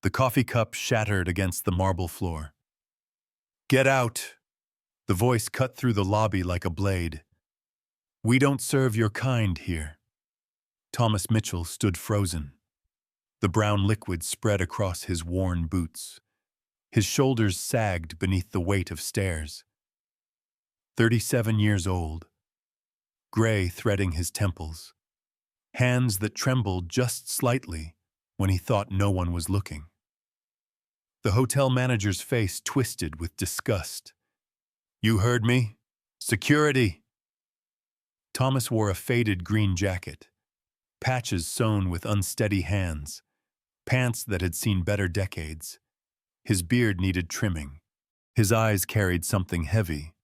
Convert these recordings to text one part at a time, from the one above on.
The coffee cup shattered against the marble floor. "Get out!" The voice cut through the lobby like a blade. "We don't serve your kind here." Thomas Mitchell stood frozen. The brown liquid spread across his worn boots. His shoulders sagged beneath the weight of stairs. 37 years old, gray threading his temples, hands that trembled just slightly when he thought no one was looking. The hotel manager's face twisted with disgust. "You heard me? Security!" Thomas wore a faded green jacket, patches sewn with unsteady hands, pants that had seen better decades. His beard needed trimming. His eyes carried something heavy,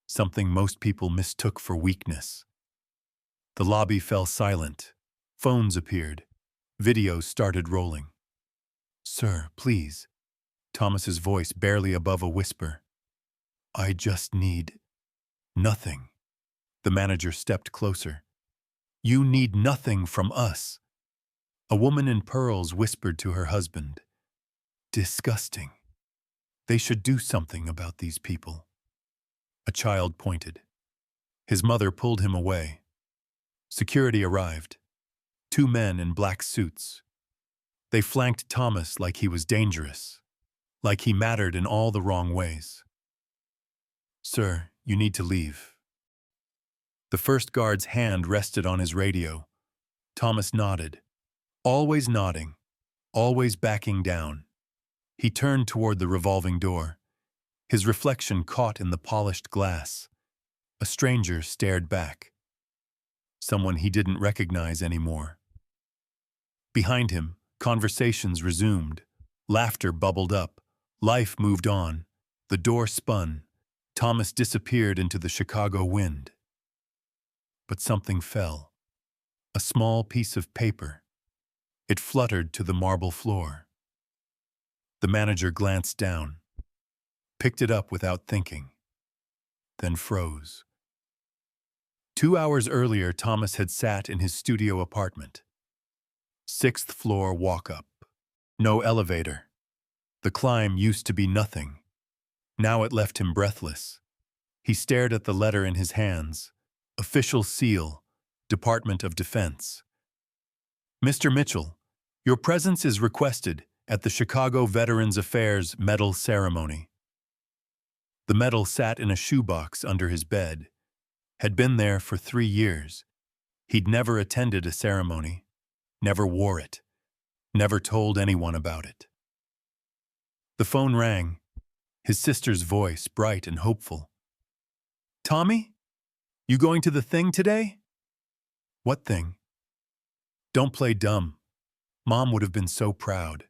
something most people mistook for weakness. The lobby fell silent. Phones appeared. Videos started rolling. "Sir, please." Thomas's voice barely above a whisper. "I just need nothing." The manager stepped closer. "You need nothing from us." A woman in pearls whispered to her husband. "Disgusting. They should do something about these people." A child pointed. His mother pulled him away. Security arrived. 2 men in black suits. They flanked Thomas like he was dangerous, like he mattered in all the wrong ways. "Sir, you need to leave." The first guard's hand rested on his radio. Thomas nodded. Always nodding, always backing down. He turned toward the revolving door. His reflection caught in the polished glass. A stranger stared back. Someone he didn't recognize anymore. Behind him, conversations resumed. Laughter bubbled up. Life moved on. The door spun. Thomas disappeared into the Chicago wind. But something fell. A small piece of paper. It fluttered to the marble floor. The manager glanced down, picked it up without thinking, then froze. 2 hours earlier, Thomas had sat in his studio apartment. 6th floor walk-up. No elevator. The climb used to be nothing. Now it left him breathless. He stared at the letter in his hands. Official seal, Department of Defense. "Mr. Mitchell, your presence is requested at the Chicago Veterans Affairs Medal Ceremony." The medal sat in a shoebox under his bed. Had been there for 3 years. He'd never attended a ceremony, never wore it, never told anyone about it. The phone rang, his sister's voice bright and hopeful. "Tommy, you going to the thing today?" "What thing?" "Don't play dumb. Mom would have been so proud."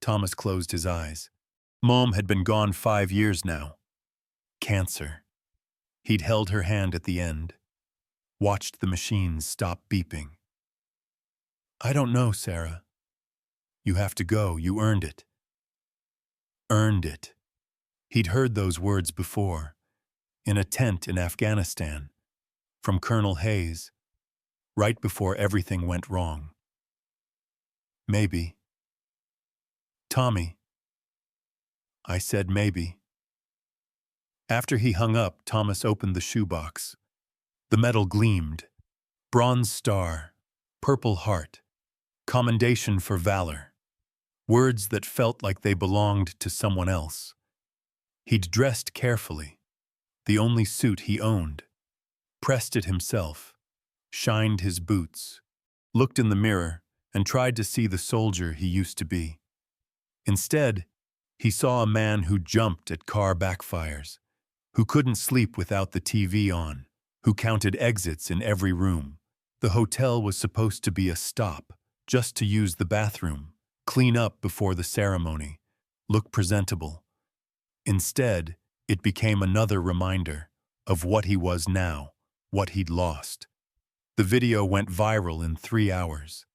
Thomas closed his eyes. Mom had been gone 5 years now. Cancer. He'd held her hand at the end, watched the machines stop beeping. "I don't know, Sarah." "You have to go. You earned it." Earned it. He'd heard those words before, in a tent in Afghanistan, from Colonel Hayes, right before everything went wrong. "Maybe." "Tommy." I said maybe. After he hung up, Thomas opened the shoebox. The metal gleamed. Bronze star, Purple Heart, Commendation for Valor. Words that felt like they belonged to someone else. He'd dressed carefully, the only suit he owned, pressed it himself, shined his boots, looked in the mirror, and tried to see the soldier he used to be. Instead, he saw a man who jumped at car backfires, who couldn't sleep without the TV on, who counted exits in every room. The hotel was supposed to be a stop, just to use the bathroom, clean up before the ceremony, look presentable. Instead, it became another reminder of what he was now, what he'd lost. The video went viral in 3 hours.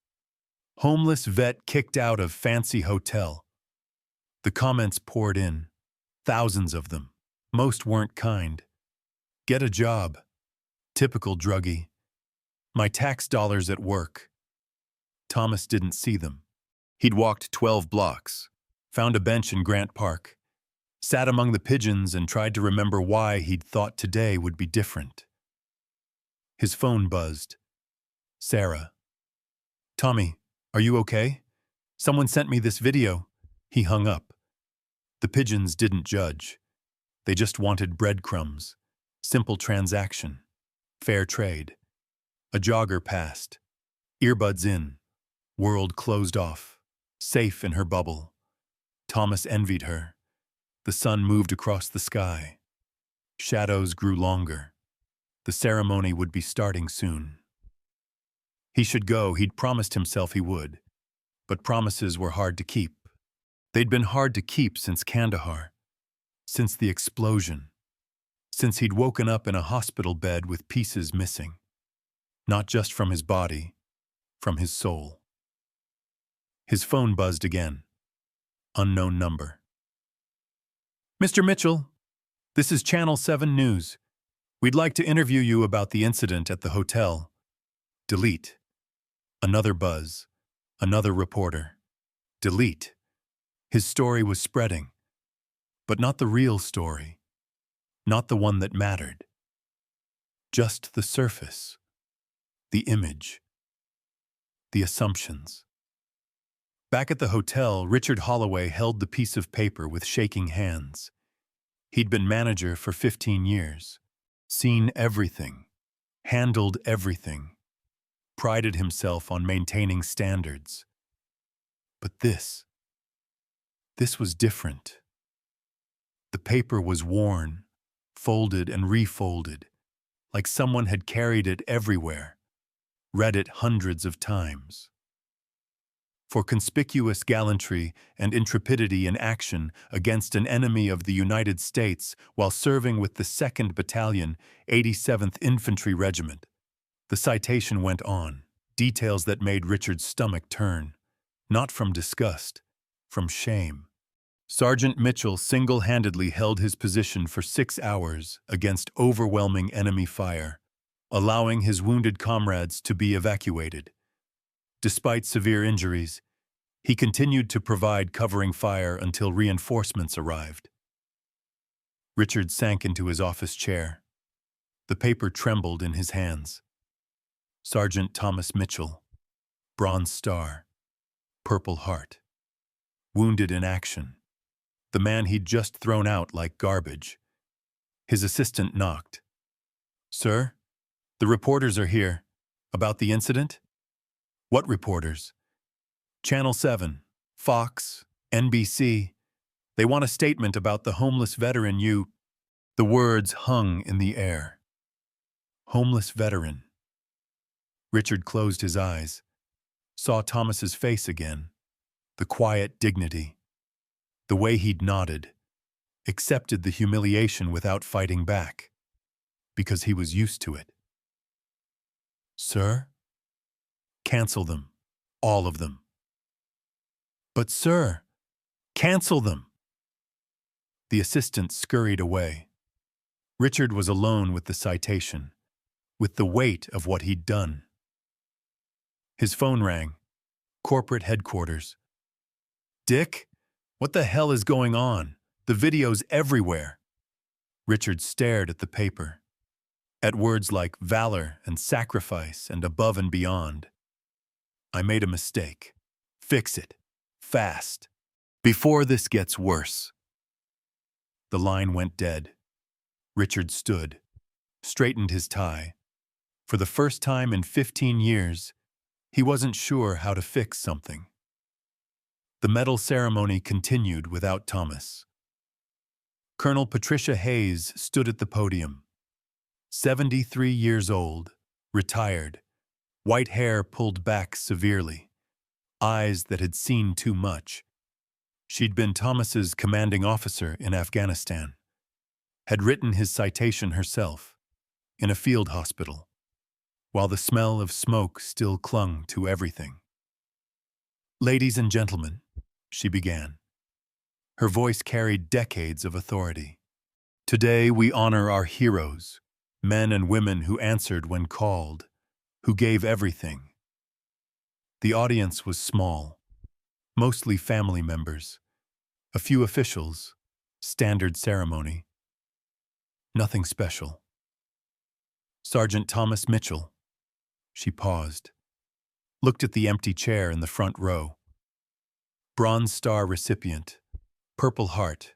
Homeless vet kicked out of fancy hotel. The comments poured in, thousands of them. Most weren't kind. Get a job. Typical druggie. My tax dollars at work. Thomas didn't see them. He'd walked 12 blocks, found a bench in Grant Park, sat among the pigeons and tried to remember why he'd thought today would be different. His phone buzzed. Sarah. "Tommy, are you okay? Someone sent me this video." He hung up. The pigeons didn't judge. They just wanted breadcrumbs. Simple transaction. Fair trade. A jogger passed. Earbuds in. World closed off. Safe in her bubble. Thomas envied her. The sun moved across the sky. Shadows grew longer. The ceremony would be starting soon. He should go, he'd promised himself he would. But promises were hard to keep. They'd been hard to keep since Kandahar, since the explosion, since he'd woken up in a hospital bed with pieces missing. Not just from his body, from his soul. His phone buzzed again. Unknown number. "Mr. Mitchell, this is Channel 7 News. We'd like to interview you about the incident at the hotel." Delete. Another buzz. Another reporter. Delete. His story was spreading. But not the real story. Not the one that mattered. Just the surface. The image. The assumptions. Back at the hotel, Richard Holloway held the piece of paper with shaking hands. He'd been manager for 15 years. Seen everything. Handled everything. Prided himself on maintaining standards. But this was different. The paper was worn, folded and refolded, like someone had carried it everywhere, read it hundreds of times. For conspicuous gallantry and intrepidity in action against an enemy of the United States while serving with the 2nd Battalion, 87th Infantry Regiment. The citation went on, details that made Richard's stomach turn, not from disgust, from shame. Sergeant Mitchell single-handedly held his position for 6 hours against overwhelming enemy fire, allowing his wounded comrades to be evacuated. Despite severe injuries, he continued to provide covering fire until reinforcements arrived. Richard sank into his office chair. The paper trembled in his hands. Sergeant Thomas Mitchell, Bronze Star, Purple Heart, wounded in action. The man he'd just thrown out like garbage. His assistant knocked. "Sir, the reporters are here. About the incident?" "What reporters?" "Channel 7, Fox, NBC. They want a statement about the homeless veteran you—" The words hung in the air. Homeless veteran. Richard closed his eyes, saw Thomas's face again, the quiet dignity, the way he'd nodded, accepted the humiliation without fighting back, because he was used to it. "Sir?" "Cancel them, all of them." "But sir, cancel them." The assistant scurried away. Richard was alone with the citation, with the weight of what he'd done. His phone rang. Corporate headquarters. "Dick? What the hell is going on? The video's everywhere." Richard stared at the paper, at words like valor and sacrifice and above and beyond. "I made a mistake. Fix it. Fast. Before this gets worse." The line went dead. Richard stood, straightened his tie. For the first time in 15 years, he wasn't sure how to fix something. The medal ceremony continued without Thomas. Colonel Patricia Hayes stood at the podium. 73 years old, retired, white hair pulled back severely, eyes that had seen too much. She'd been Thomas's commanding officer in Afghanistan, had written his citation herself, in a field hospital, while the smell of smoke still clung to everything. "Ladies and gentlemen," she began. Her voice carried decades of authority. "Today we honor our heroes, men and women who answered when called, who gave everything." The audience was small. Mostly family members. A few officials. Standard ceremony. Nothing special. Sergeant Thomas Mitchell. She paused. Looked at the empty chair in the front row. Bronze Star recipient. Purple Heart.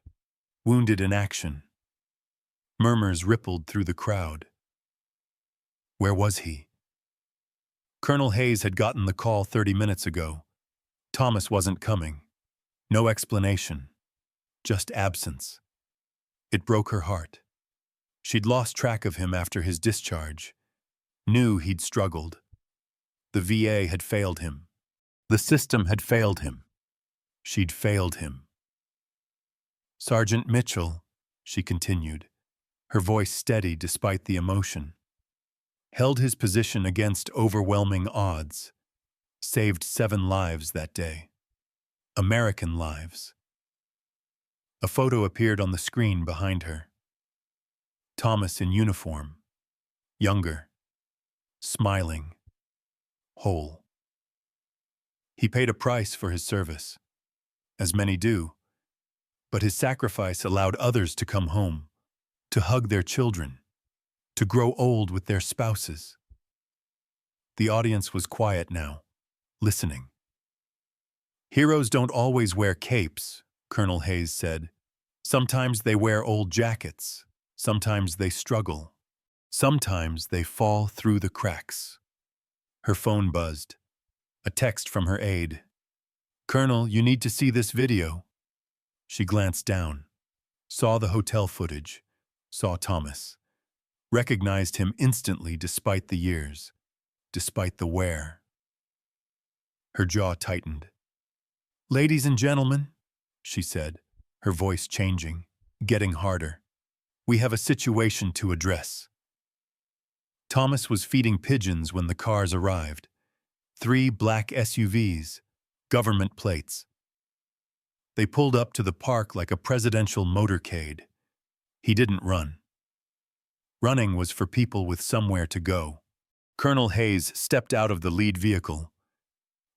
Wounded in action. Murmurs rippled through the crowd. Where was he? Colonel Hayes had gotten the call 30 minutes ago. Thomas wasn't coming. No explanation. Just absence. It broke her heart. She'd lost track of him after his discharge. Knew he'd struggled. The VA had failed him. The system had failed him. She'd failed him. Sergeant Mitchell, she continued, her voice steady despite the emotion, held his position against overwhelming odds, saved 7 lives that day. American lives. A photo appeared on the screen behind her. Thomas in uniform, younger, smiling, whole. He paid a price for his service, as many do, but his sacrifice allowed others to come home, to hug their children, to grow old with their spouses. The audience was quiet now, listening. Heroes don't always wear capes, Colonel Hayes said. Sometimes they wear old jackets. Sometimes they struggle. Sometimes they fall through the cracks. Her phone buzzed. A text from her aide. Colonel, you need to see this video. She glanced down, saw the hotel footage, saw Thomas. Recognized him instantly despite the years, despite the wear. Her jaw tightened. Ladies and gentlemen, she said, her voice changing, getting harder. We have a situation to address. Thomas was feeding pigeons when the cars arrived. 3 black SUVs, government plates. They pulled up to the park like a presidential motorcade. He didn't run. Running was for people with somewhere to go. Colonel Hayes stepped out of the lead vehicle.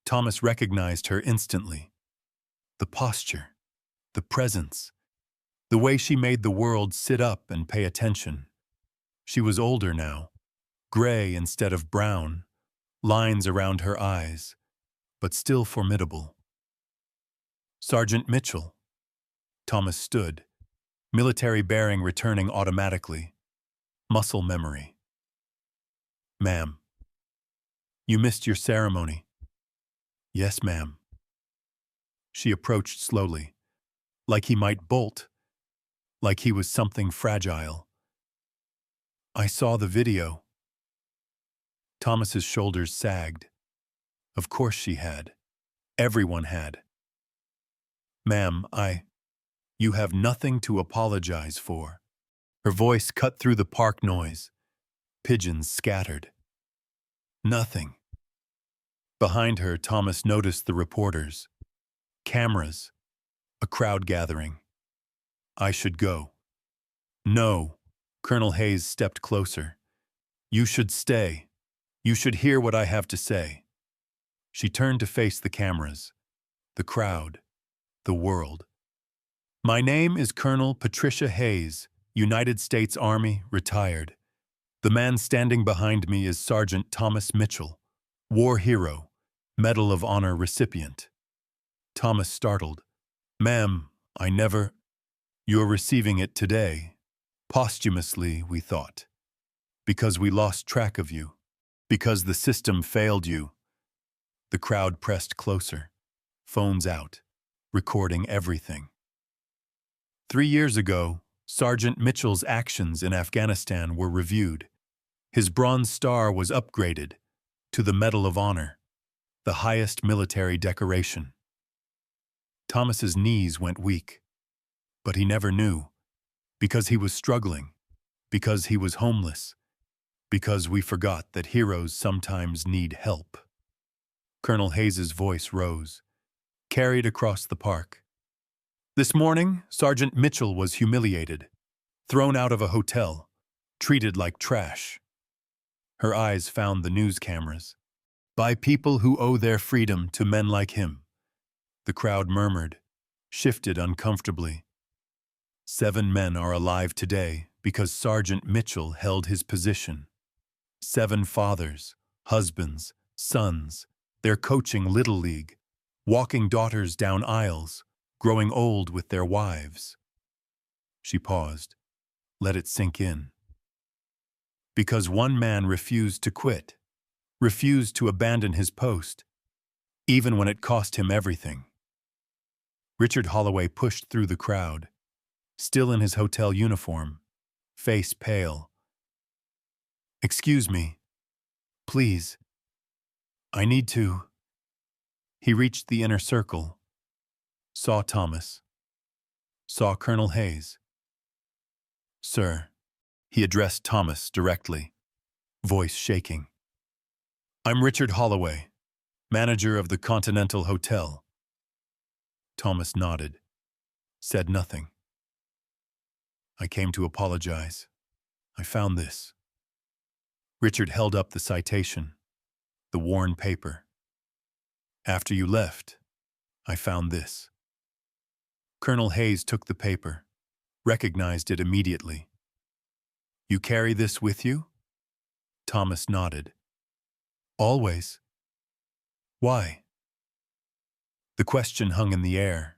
Thomas recognized her instantly. The posture, the presence, the way she made the world sit up and pay attention. She was older now, gray instead of brown, lines around her eyes, but still formidable. Sergeant Mitchell. Thomas stood, military bearing returning automatically, muscle memory. Ma'am. You missed your ceremony. Yes, ma'am. She approached slowly, like he might bolt, like he was something fragile. I saw the video. Thomas's shoulders sagged. Of course she had. Everyone had. Ma'am, you have nothing to apologize for. Her voice cut through the park noise. Pigeons scattered. Nothing. Behind her, Thomas noticed the reporters. Cameras. A crowd gathering. I should go. No. Colonel Hayes stepped closer. You should stay. You should hear what I have to say. She turned to face the cameras, the crowd, the world. My name is Colonel Patricia Hayes, United States Army, retired. The man standing behind me is Sergeant Thomas Mitchell, war hero, Medal of Honor recipient. Thomas startled. Ma'am, I never... You're receiving it today. Posthumously, we thought. Because we lost track of you. Because the system failed you. The crowd pressed closer. Phones out. Recording everything. 3 years ago, Sergeant Mitchell's actions in Afghanistan were reviewed. His Bronze Star was upgraded to the Medal of Honor, the highest military decoration. Thomas's knees went weak, but he never knew, because he was struggling, because he was homeless, because we forgot that heroes sometimes need help. Colonel Hayes's voice rose, carried across the park. This morning, Sergeant Mitchell was humiliated, thrown out of a hotel, treated like trash. Her eyes found the news cameras. By people who owe their freedom to men like him. The crowd murmured, shifted uncomfortably. 7 men are alive today because Sergeant Mitchell held his position. 7 fathers, husbands, sons, they're coaching Little League, walking daughters down aisles, growing old with their wives. She paused. Let it sink in. Because one man refused to quit, refused to abandon his post, even when it cost him everything. Richard Holloway pushed through the crowd, still in his hotel uniform, face pale. Excuse me. Please. I need to. He reached the inner circle, saw Thomas, saw Colonel Hayes. Sir, he addressed Thomas directly, voice shaking. I'm Richard Holloway, manager of the Continental Hotel. Thomas nodded, said nothing. I came to apologize. I found this. Richard held up the citation, the worn paper. After you left, I found this. Colonel Hayes took the paper, recognized it immediately. You carry this with you? Thomas nodded. Always. Why? The question hung in the air.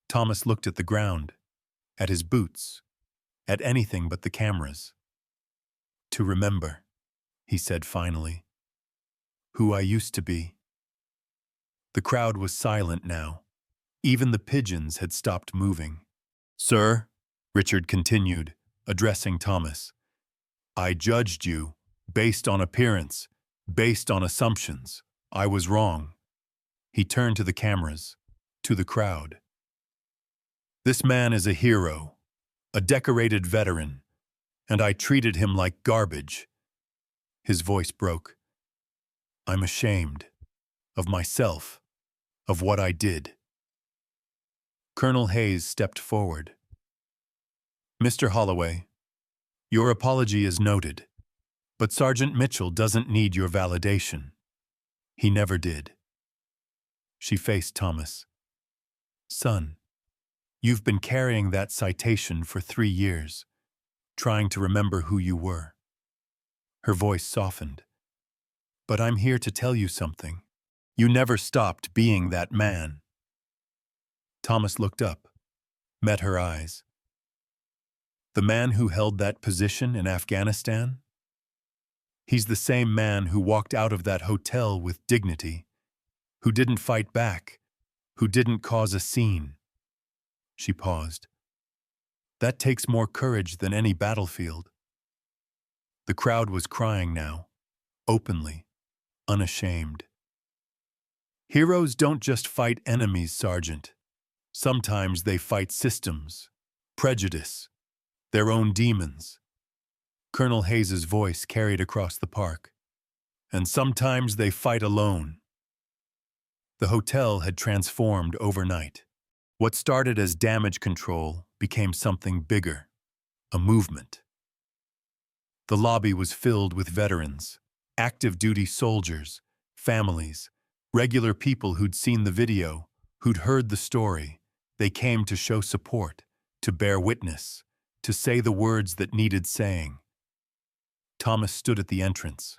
Thomas looked at the ground, at his boots, at anything but the cameras. To remember, he said finally. Who I used to be. The crowd was silent now. Even the pigeons had stopped moving. Sir, Richard continued, addressing Thomas, I judged you based on appearance, based on assumptions. I was wrong. He turned to the cameras, to the crowd. This man is a hero, a decorated veteran, and I treated him like garbage. His voice broke. I'm ashamed of myself, of what I did. Colonel Hayes stepped forward. Mr. Holloway, your apology is noted, but Sergeant Mitchell doesn't need your validation. He never did. She faced Thomas. Son, you've been carrying that citation for 3 years, trying to remember who you were. Her voice softened. But I'm here to tell you something. You never stopped being that man. Thomas looked up, met her eyes. The man who held that position in Afghanistan? He's the same man who walked out of that hotel with dignity, who didn't fight back, who didn't cause a scene. She paused. That takes more courage than any battlefield. The crowd was crying now, openly, unashamed. Heroes don't just fight enemies, Sergeant. Sometimes they fight systems, prejudice, their own demons. Colonel Hayes's voice carried across the park. And sometimes they fight alone. The hotel had transformed overnight. What started as damage control became something bigger, a movement. The lobby was filled with veterans, active duty soldiers, families, regular people who'd seen the video, who'd heard the story. They came to show support, to bear witness, to say the words that needed saying. Thomas stood at the entrance,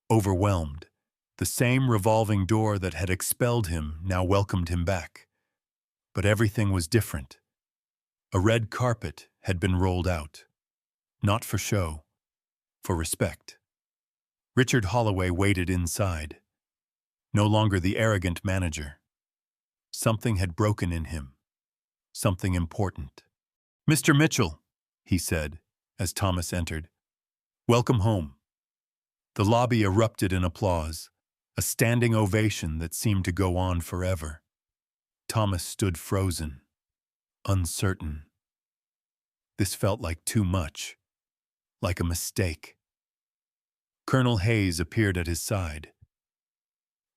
overwhelmed. The same revolving door that had expelled him now welcomed him back. But everything was different. A red carpet had been rolled out. Not for show, for respect. Richard Holloway waited inside. No longer the arrogant manager. Something had broken in him. Something important. Mr. Mitchell, he said, as Thomas entered. Welcome home. The lobby erupted in applause, a standing ovation that seemed to go on forever. Thomas stood frozen, uncertain. This felt like too much, like a mistake. Colonel Hayes appeared at his side.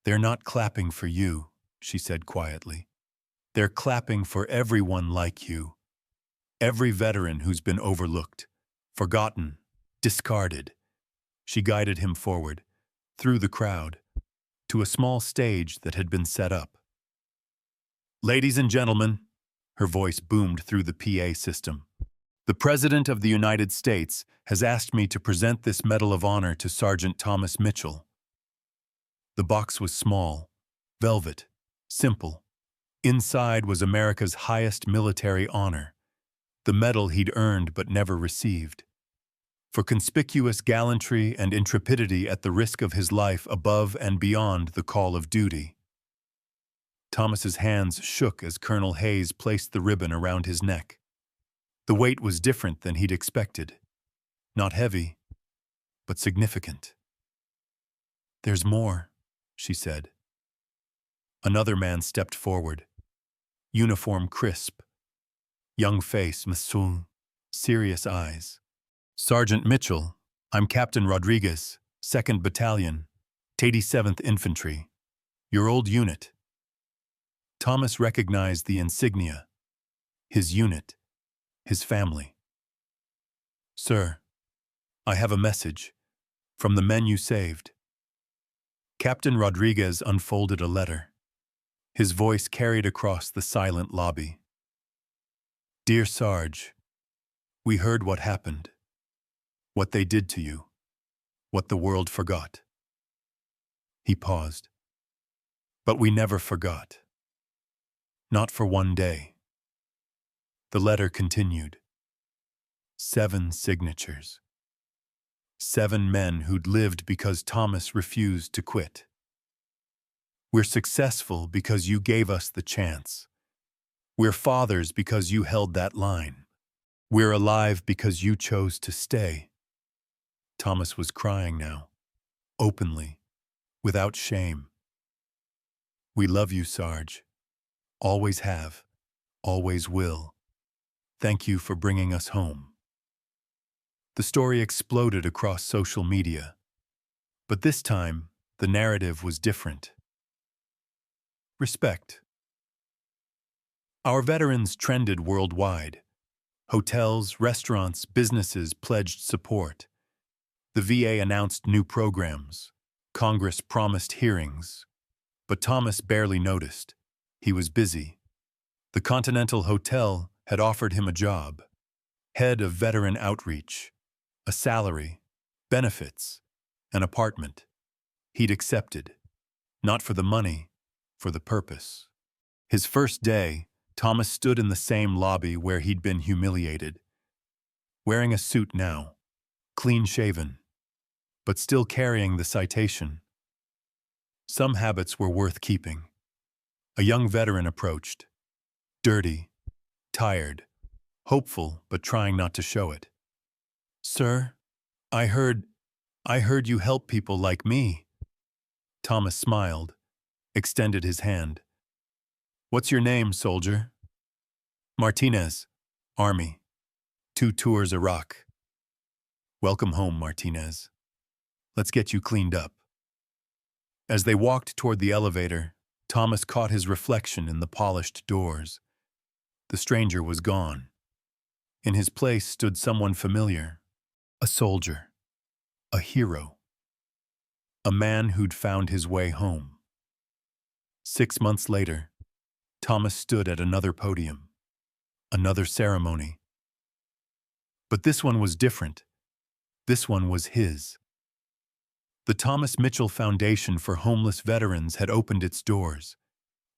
They're not clapping for you, she said quietly. They're clapping for everyone like you. Every veteran who's been overlooked, forgotten, discarded. She guided him forward, through the crowd, to a small stage that had been set up. Ladies and gentlemen, her voice boomed through the PA system. The President of the United States has asked me to present this Medal of Honor to Sergeant Thomas Mitchell. The box was small, velvet, simple. Inside was America's highest military honor, the medal he'd earned but never received. For conspicuous gallantry and intrepidity at the risk of his life above and beyond the call of duty. Thomas's hands shook as Colonel Hayes placed the ribbon around his neck. The weight was different than he'd expected. Not heavy, but significant. "There's more," she said. Another man stepped forward. Uniform crisp. Young face, masoon, serious eyes. "Sergeant Mitchell, I'm Captain Rodriguez, 2nd Battalion, 87th Infantry. Your old unit." Thomas recognized the insignia. His unit. His family. "Sir, I have a message from the men you saved." Captain Rodriguez unfolded a letter. His voice carried across the silent lobby. "Dear Sarge, we heard what happened, what they did to you, what the world forgot." He paused. "But we never forgot. Not for one day." The letter continued. 7 signatures. 7 men who'd lived because Thomas refused to quit. "We're successful because you gave us the chance. We're fathers because you held that line. We're alive because you chose to stay." Thomas was crying now, openly, without shame. "We love you, Sarge. Always have, always will. Thank you for bringing us home." The story exploded across social media. But this time, the narrative was different. Respect. Our veterans trended worldwide. Hotels, restaurants, businesses pledged support. The VA announced new programs. Congress promised hearings. But Thomas barely noticed. He was busy. The Continental Hotel had offered him a job. Head of Veteran Outreach. A salary, benefits, an apartment. He'd accepted. Not for the money, for the purpose. His first day, Thomas stood in the same lobby where he'd been humiliated. Wearing a suit now, clean-shaven, but still carrying the citation. Some habits were worth keeping. A young veteran approached. Dirty, tired, hopeful but trying not to show it. "Sir, I heard you help people like me." Thomas smiled, extended his hand. "What's your name, soldier?" "Martinez, Army. 2 tours Iraq." "Welcome home, Martinez. Let's get you cleaned up." As they walked toward the elevator, Thomas caught his reflection in the polished doors. The stranger was gone. In his place stood someone familiar. A soldier. A hero. A man who'd found his way home. 6 months later, Thomas stood at another podium. Another ceremony. But this one was different. This one was his. The Thomas Mitchell Foundation for Homeless Veterans had opened its doors.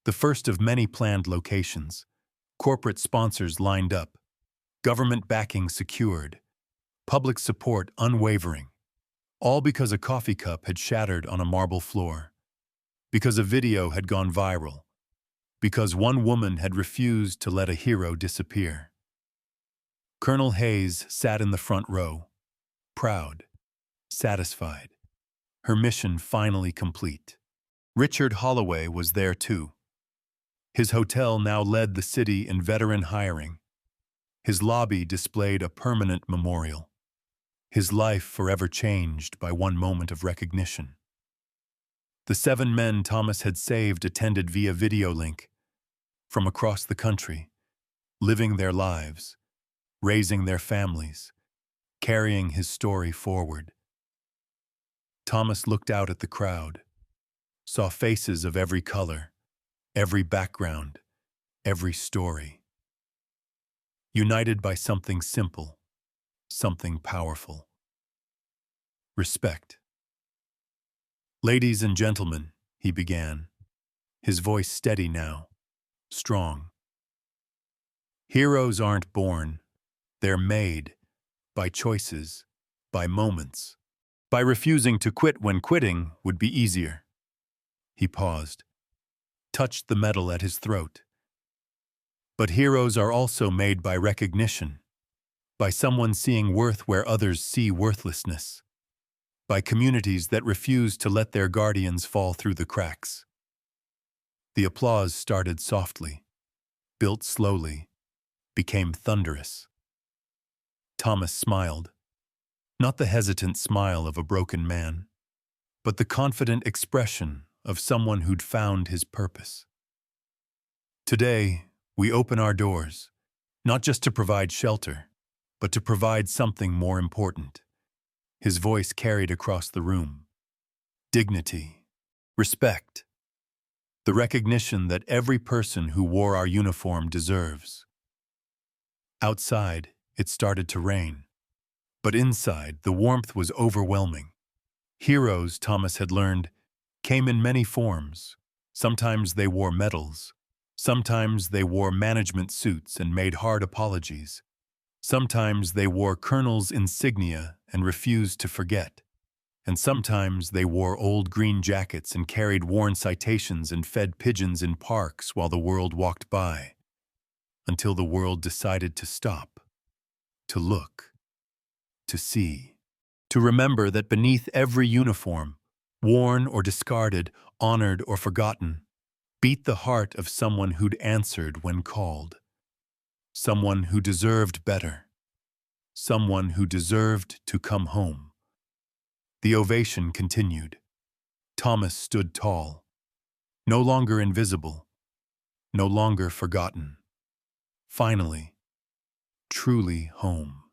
The first of many planned locations. Corporate sponsors lined up. Government backing secured. Public support unwavering. All because a coffee cup had shattered on a marble floor. Because a video had gone viral. Because one woman had refused to let a hero disappear. Colonel Hayes sat in the front row. Proud. Satisfied. Her mission finally complete. Richard Holloway was there too. His hotel now led the city in veteran hiring. His lobby displayed a permanent memorial. His life forever changed by one moment of recognition. The 7 men Thomas had saved attended via video link from across the country, living their lives, raising their families, carrying his story forward. Thomas looked out at the crowd, saw faces of every color, every background, every story, united by something simple, something powerful. Respect. Ladies and gentlemen, he began, his voice steady now, strong. Heroes aren't born, they're made, by choices, by moments, by refusing to quit when quitting would be easier. He paused, touched the metal at his throat. But heroes are also made by recognition, by someone seeing worth where others see worthlessness, by communities that refuse to let their guardians fall through the cracks. The applause started softly, built slowly, became thunderous. Thomas smiled, not the hesitant smile of a broken man, but the confident expression of someone who'd found his purpose. Today, we open our doors, not just to provide shelter, but to provide something more important. His voice carried across the room. Dignity, respect, the recognition that every person who wore our uniform deserves. Outside, it started to rain, but inside, the warmth was overwhelming. Heroes, Thomas had learned, came in many forms. Sometimes they wore medals. Sometimes they wore management suits and made hard apologies. Sometimes they wore colonel's insignia and refused to forget. And sometimes they wore old green jackets and carried worn citations and fed pigeons in parks while the world walked by. Until the world decided to stop, to look, to see, to remember that beneath every uniform, worn or discarded, honored or forgotten, beat the heart of someone who'd answered when called. Someone who deserved better. Someone who deserved to come home. The ovation continued. Thomas stood tall, no longer invisible, no longer forgotten. Finally, truly home.